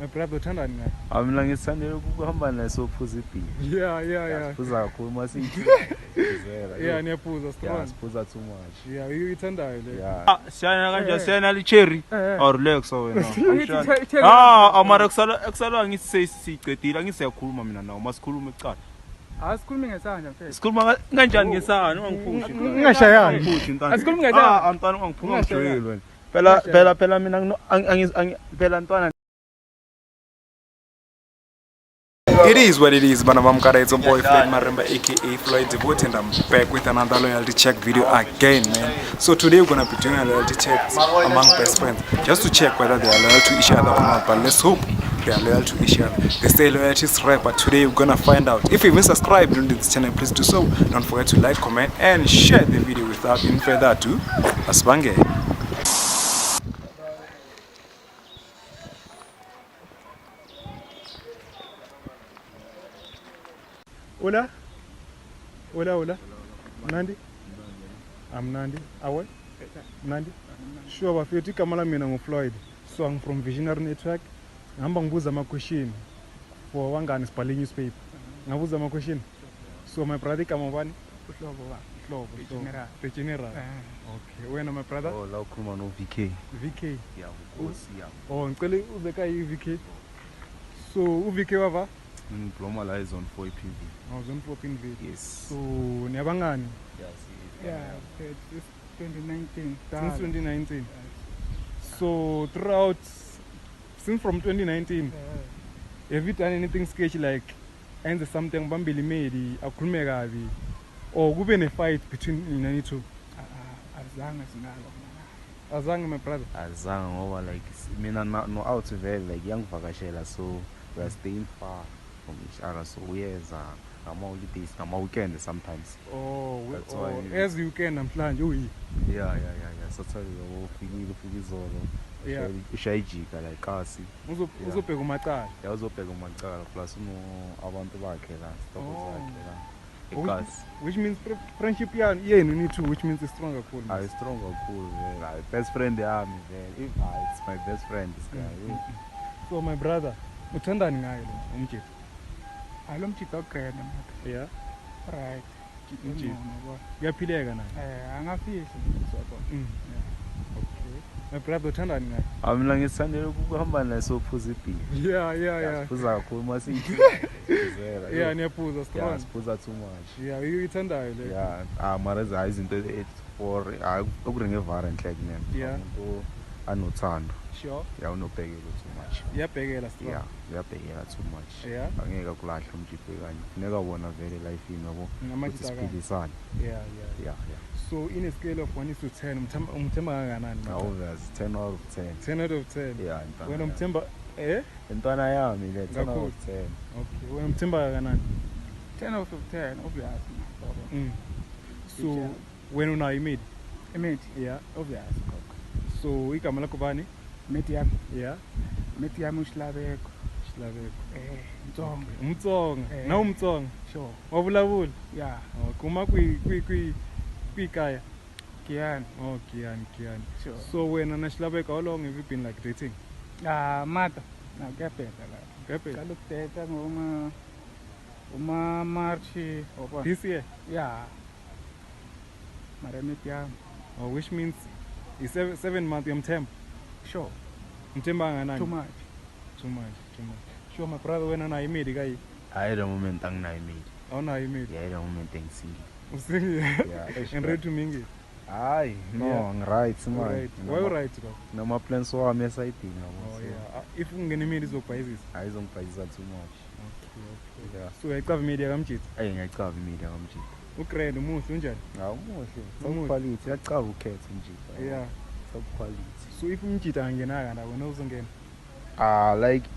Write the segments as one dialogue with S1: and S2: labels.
S1: My brother uthandani ngayo?
S2: Mina ngisithandela ukuhamba naye sophuza ibhili.
S1: Yeah.
S2: Siphuza kakhulu masithi.
S1: Yeah, niyaphuza strong.
S2: Yeah, siphuza too much.
S1: Yeah, uyithandayo le.
S2: Yeah.
S3: Siyana kanje siyana li cherry. Or relax wena. Amara kusala ngithi sicedile angisiyakhuluma mina nawe masikhuluma ecala.
S1: Asikhulumi ngesandla mfethu.
S3: Sikhuluma kanjani ngesana ungangiphushi.
S1: Ngingashayani.
S3: Ngiphushi ntwana.
S1: Asikhulumi ngesandla.
S3: Antwana ungangiphuma ngidrill wena. Phela mina phela ntwana.
S4: It is what it is, Banavamkara. It's your boy Floyd Maremba, aka Floyd Debut, and I'm back with another loyalty check video again, man. So today we're gonna be doing a loyalty check among best friends, just to check whether they are loyal to each other or not. But let's hope they are loyal to each other. They say loyalty is rare, but today we're gonna find out. If you haven't subscribed to this channel, please do so. Don't forget to like, comment, and share the video. Without any further ado, Asbange.
S1: Ola. Mnandi? Mnandi. Awe? Mnandi? Sure, bafethu igama lami mina nguFloyd. So I'm from Visionary Network. Ngihamba ngibuza ama-question for wangani sibhale newspaper. Ngabuza ama-question. So my brother igama bani? Uhlobo. The General. Okay. Wena my brother?
S2: Oh, la ukhuluma no VK.
S1: VK.
S2: Yeah, Nkosi yami.
S1: Oh, ngicela ubeka i-VK. So uVK wava?
S2: Ngidiploma la ezone 4 PV.
S1: Oh, zone 4 PV.
S2: Yes.
S1: So niyabangani?
S5: Yeah, since 2019.
S1: Since 2019. So throughout, since from 2019, have you done anything sketchy like and something bambili made akhulume kabi or kube ne fight between nani two?
S5: Azange sinalo.
S1: Azange my brother.
S2: Azange ngoba like mina no out vele like yangivakashela, so we are staying far from each other, so uyeza ama-holidays nama-weekend sometimes.
S1: Oh,
S2: that's why
S1: as you can namhlanje uyi.
S2: Yeah. Sathole ufika izolo.
S1: Yeah.
S2: Ushayijika like kasi.
S1: Uzobheka umacala.
S2: Yeah, uzobheka umacala plus abantu bakhe la, stopo zakhe la. Ekasi.
S1: Which means friendship yenu need to, which means it's stronger cool.
S2: I stronger cool. Best friend yami vele. It's my best friend this guy.
S1: So my brother, uthandani ngayo lo umjito?
S5: Alo mjito ogqele manje.
S1: Yeah.
S5: Right.
S1: Umjito. Kuyaphileka naye.
S5: Angafihli siyabona.
S1: Okay. My brother uthandani ngayo?
S2: Mina ngisithandela ukuhamba naye sophuza ibhili.
S1: Yeah.
S2: Siphuza kakhulu masithi.
S1: Yeah, niyaphuza strong.
S2: Yeah, siphuza too much.
S1: Yeah, uyithandayo le.
S2: Yeah, mara izinto for ukuringe variant like name.
S1: Yeah.
S2: Umuntu anothando.
S1: Sure.
S2: Yeah, unobhekela too much.
S1: Iyabhekela strong.
S2: Yeah, uyabhekela too much.
S1: Yeah.
S2: Angeke kulahla umjito kanye. Funeka wona vele life yabo.
S1: Namajita kanye.
S2: Siphilisane.
S1: Yeah. So in a scale of 1 to 10, umthemba kangakanani?
S2: Obvious 10 out of 10.
S1: 10 out of 10.
S2: Yeah,
S1: wena umthemba
S2: intwana yami le 10 out of 10.
S1: Okay, wena umthemba kangakanani?
S5: 10 out of 10, obviously.
S1: So when unayo imidi?
S5: Imidi?
S1: Yeah.
S5: Obviously.
S1: So igama lakho bani?
S5: Imidi yami?
S1: Yeah.
S5: Imidi yami uShlabeko.
S1: Mtsonga. Umtsonga. Na umtsonga.
S5: Sure.
S1: Wabulabula?
S5: Yeah.
S1: Kuma kwikaya?
S5: Giyani.
S1: Oh, Giyani.
S5: Sure.
S1: So wena na Shlabeko, how long have you been like dating?
S5: Mata. Na kuyabheda la.
S1: Kuyabheda?
S5: Kaloku date ngoma March or
S1: This year?
S5: Yeah. Mara imidi yami.
S1: Oh, which means it's 7 months yomthemba?
S5: Sure.
S1: Mthemba kangakanani?
S5: Too much.
S1: Sure, my brother, wena na imidi kayi?
S2: Hayi the moment anginayo imidi.
S1: Awunayo imidi?
S2: Yeah, the moment engisile.
S1: Usingile?
S2: Yeah.
S1: And ready to mingle?
S2: Hayi, no, ngiright man.
S1: Right. Why you right though?
S2: Nama plans wami esayidini
S1: Oh
S2: yabo.
S1: yeah. If ungena imidi izokubhayizisa?
S2: Ayizongibhayisa too much.
S1: Okay.
S2: Yeah.
S1: So uyayicava imidi yakamjito?
S2: Ngiyacava imidi yakamjito.
S1: Ugrand umuhle unjani?
S2: Hawu muhle. Sokuquality, yacava ukhetha umjito.
S1: Yeah.
S2: Sokuquality.
S1: So if umjito angena kana wena uzongena?
S2: Like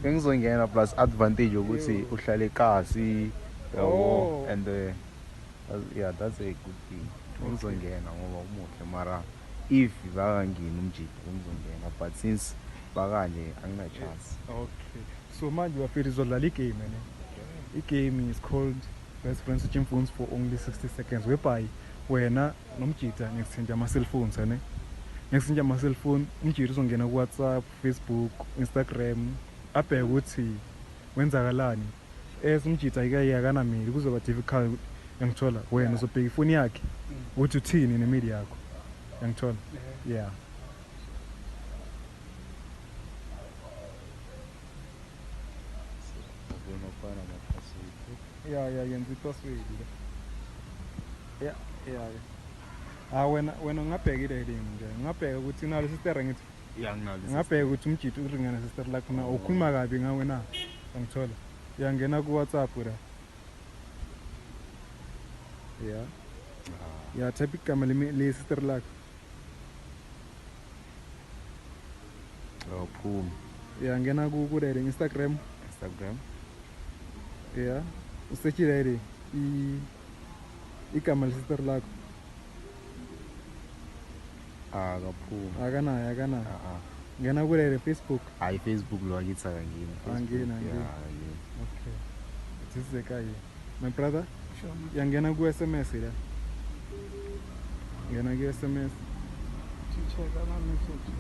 S2: bengizongena plus advantage ukuthi uhlale ekasi yabo and yeah, that's a good thing. Ngizongena ngoba umuhle mara if bakangena umjito ngizongena, but since bakanje angina chance.
S1: Okay. So manje wafika izodlala igame ne. Igame is called Best Friends Switching Phones for only 60 seconds. Whereby wena nomjita nexchange ama cell phones ne. Nexchange ama cell phone, umjita uzongena ku WhatsApp, Facebook, Instagram, abheke ukuthi wenzakalani umjita ayakanamili kuzoba difficult yangithola wena uzobheka ifoni yakhe ukuthi uthini nemedia yakho yangithola yeah yenza i-password wena ungabheka i-rating nje ungabheka ukuthi unalo sister ngithi ngabheka ukuthi umjita uringana sister lakho na ukhuluma kabi ngawe na angithola yangena ku-WhatsApp la type igama le sister lakho
S2: phuma
S1: yangena ku-rating Instagram usearch rating igama le sister lakho
S2: akaphuma
S1: akanayo ngena ku-rating Facebook
S2: hayi Facebook lo akithi akangeni
S1: okay thisekaye my brother yangena ku-SMS la ngena ku-SMS
S5: check ama-message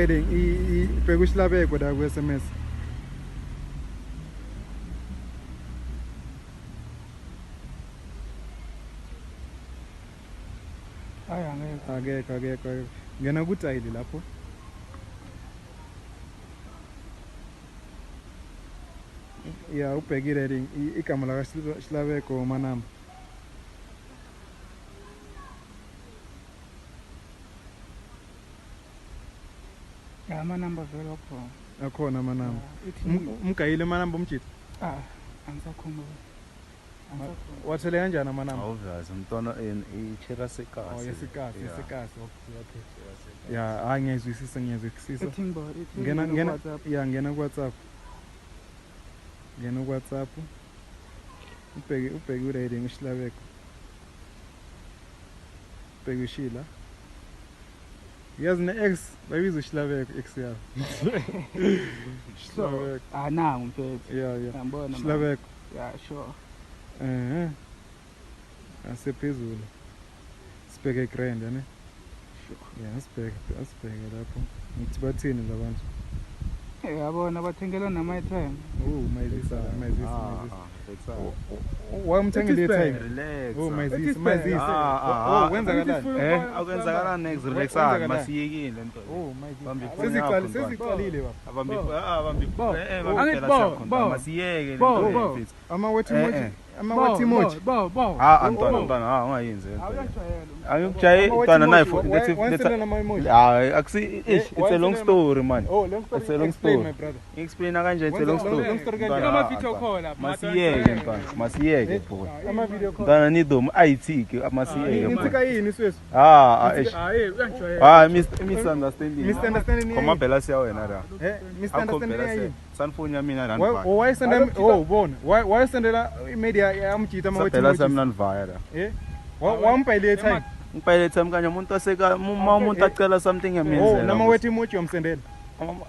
S1: ibheka uSilabeko la ku-SMS akekho ngena kutayili lapho ubheka i-rating igama lakaSilabeko manamba
S5: amanamba vele
S1: akhona amanamba umgayile amanamba umjita
S5: angisakhumbula
S1: wathele kanjani amanamba
S2: awuvazi umntwana ichera sekasi
S1: yesikasi okay hayi ngiyayizwisisa ngena ku-WhatsApp ubheke u-rating uSilabeko ubheke uShila yazi ne-X bayibiza uSilabeko X yabo
S5: Silabeko nangu mfethu ngiyabona
S1: Silabeko
S5: sure
S1: asephezulu sibheke grand ne asibheke lapho ngithi bathini labantu
S5: yabona bathengela nama-airtime
S1: mayizisa wamthengele i-airtime mayizisa
S2: wenzakalani akwenzakalani next relaxani masiyekile lento
S1: seziqalile
S2: masiyeke
S1: ama-wetimoji
S2: Antwana ungayenzi angikujaye ntwana naye it's a long story man it's a long story explain kanje it's a long story masiyeke ntwana masiyeke boy ntwana nidom IT ke masiyeke misunderstanding koma phela siya wena la
S1: misunderstanding
S2: sanfoni mina la
S1: wayesendela imedia yamjita
S2: phela samnanivaya la
S1: wampayile airtime
S2: ngipayile airtime kanye umuntu aseka umuntu acela something yamenzela
S1: nama-wetimoji wamsendela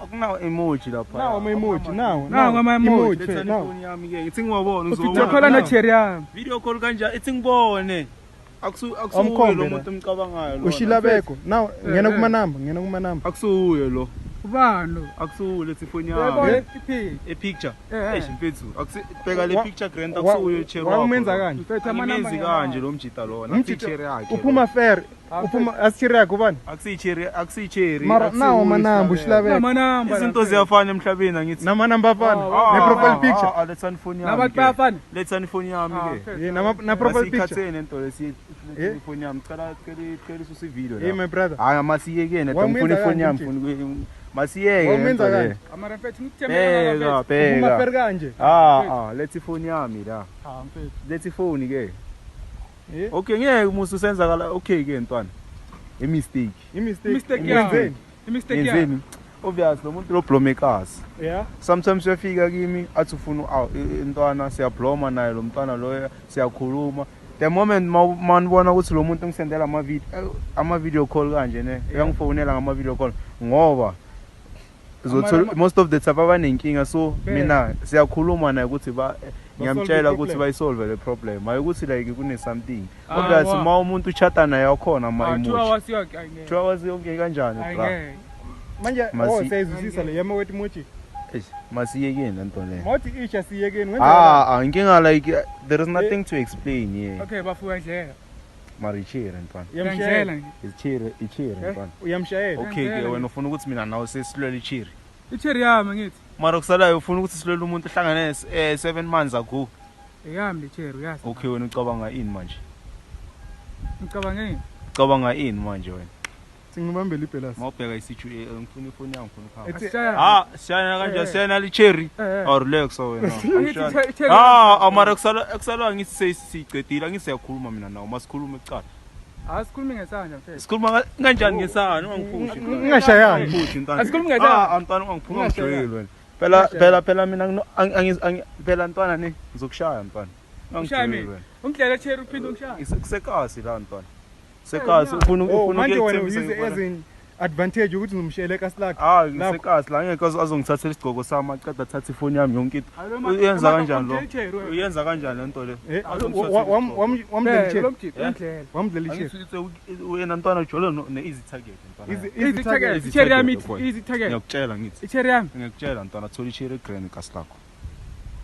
S2: akunawo emoji lapha
S1: nawo ama-emoji nawo
S5: ama-emoji
S2: telefoni yami ke ngithi ngiwabona
S5: video call na cherry yami
S2: video call kanje ithi ngibone akusuye lo muntu umcabangayo lo
S1: uShilabeko nawo ngena kumanamba
S2: akusuye lo
S5: ubani lo
S2: akusuye lethi phone yami picture mfethu akusibheka le picture grand akusuye cherry
S1: wamenza kanje
S2: amenzi kanje lo mjita lona cherry yakhe
S1: uphuma fair uphuma asicherry yakhe ubani
S2: akusicherry
S1: mara nawo amanamba uShilabeko
S5: amanamba
S2: izinto ziyafana emhlabeni angithi
S1: namanamba afana ne-profile picture
S2: lethani phone yami
S5: nabantu bayafana
S2: lethani phone yami ke
S1: na-profile picture
S2: sikhathene into phone yami cela usi video
S1: my brother
S2: hayi masiyekene ngifuna ifone yami ngifuna masiyeke
S1: wamenza kanje
S5: amara mfethu ngikuthembela
S1: uphuma fair kanje
S2: lethi phone yami la
S5: mfethu
S2: lethi phone ke okay ngeke umusu senzakala okay ke ntwana
S1: imistake
S5: yenzeni
S2: obvious lo muntu lo blomekazi sometimes uyafika kimi athi ufuna intwana siyabloma naye lo mntwana lo siyakhuluma the moment manibona ukuthi lo muntu ngisendela ama video call kanje ne uyangifonela ngama video call ngoba uzothola most of the time abanenkinga so mina siyakhuluma naye ukuthi
S3: ngiyamtshela ukuthi
S1: problem.
S3: bayisolve le problem hayi ukuthi like kune something
S5: Ah,
S3: obviously
S5: wa.
S3: ma umuntu uchata naye akhona ama
S5: 2
S3: emotion
S5: hours yonke ayingeke
S3: 2 hours yonke kanjani bra
S5: ayingeke
S1: manje
S3: Masi-
S1: siyayizwisisa le yama wethi mochi
S3: masiyekeni lento le
S1: mawuthi isha siyekeni wenza
S3: inkinga like there is nothing to explain here
S5: okay bafuka ndlela
S3: marichere ntwana
S5: ngiyangishela nje
S3: ichere ntwana
S1: uyamshayela
S3: okay ke
S5: Ngiyangishela
S3: wena ufuna ukuthi mina nawe sesilwela ichiri
S5: icherry yami ngithi
S3: mara kusalayo ufuna ukuthi silwele umuntu ohlangane 7 months ago
S5: yami le cherry uyazi
S3: okay wena ucabanga ini manje
S5: ngicabangeni
S3: ucabanga ini manje wena
S1: singibambela ibhelasi
S3: mawubheka i-situation ngifuna ifoni yami ngifuna ukuhamba
S5: asishaya
S3: siyana kanjani siyana licherry or relax wena
S5: angithi icherry
S3: mara kusala ngithi siyicedile angithi siyakhuluma mina nawe masikhulume ekucala
S5: asikhulumi ngesandla mfethu
S3: sikhuluma kanjani ngesana ungangiphushi
S1: ngingashayani
S5: asikhulumi ngesandla
S3: mntwana ungangiphushi
S5: Ngingashayani.
S3: ungijwayele wena phela mina phela ntwana ne ngizokushaya mntwana
S5: Ushaya
S3: ungangijwayele
S5: mina
S3: wena
S5: ungidlela cherry uphinde ungishaya
S3: kusekasi la ntwana sekasi ufuna
S1: manje wena
S3: ukuyisemisa
S1: uyize as in advantage ukuthi ngimshayele kasilakhe
S3: ngisekasi la ngeke azongithathela isigqoko sami aqeda athathe ifoni yami yonke into uyenza kanjani lo uyenza kanjani lento le
S1: wamdlela icheri
S5: ungidlela
S1: wamdlela icheri
S3: Angithi wena ntwana ujole ne-easy target ntwana
S5: easy target icherry yami easy target
S3: ngiyakutshela ngithi
S5: icherry yami
S3: ngiyakutshela ntwana thola icherry grand kasi lakho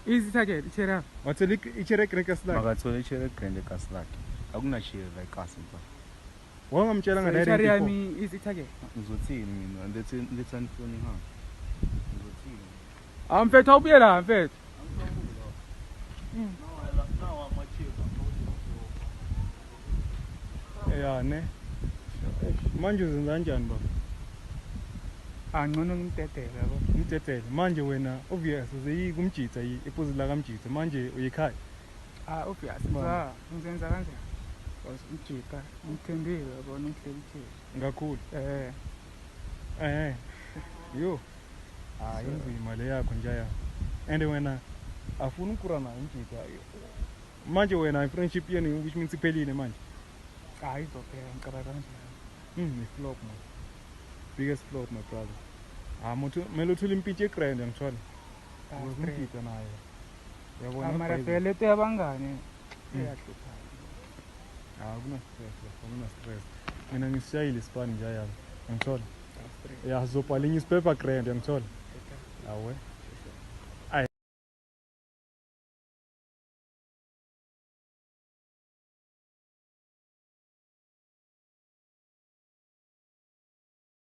S5: easy target icherry yami
S1: wathela icheri egrek kasilakhe
S3: makathola icherry grand kasi lakhe akunacherry la ikasi ntwana
S1: wangamtshela
S5: icherry
S1: nga-direct
S5: yami easy target
S3: ngizothini mina lethani ifoni ngami ngizothini
S5: mfethu awubuye la mfethu
S1: ya ne manje uzenza kanjani baba
S5: angcono ngimdedele yabo
S1: umtetele manje wena obvious uzeyikumjitsa iphuzi lakamjitsa manje uyikhaya
S5: obvious
S1: Baba.
S5: ngizenza kanjani because umjika ngithembile yabona ngihlela icherry
S1: ngakhulu yo hayi inzima le yakho njaya and wena afuna ukura nayo umjitsa manje wena i-friendship yenu which means iphelile manje
S5: hayi izophela ngicabanga kanjani
S1: i-flop man biggest flop my brother muthu kumele uthole impitshi egrand angithola umjitsa nayo uyabona
S5: mara
S1: vibe.
S5: phela lento yabangane iyahlupha
S1: akunastress akunastress mina ngisishayile isipani njayami angithola ya zobhala newspaper grand angithola awe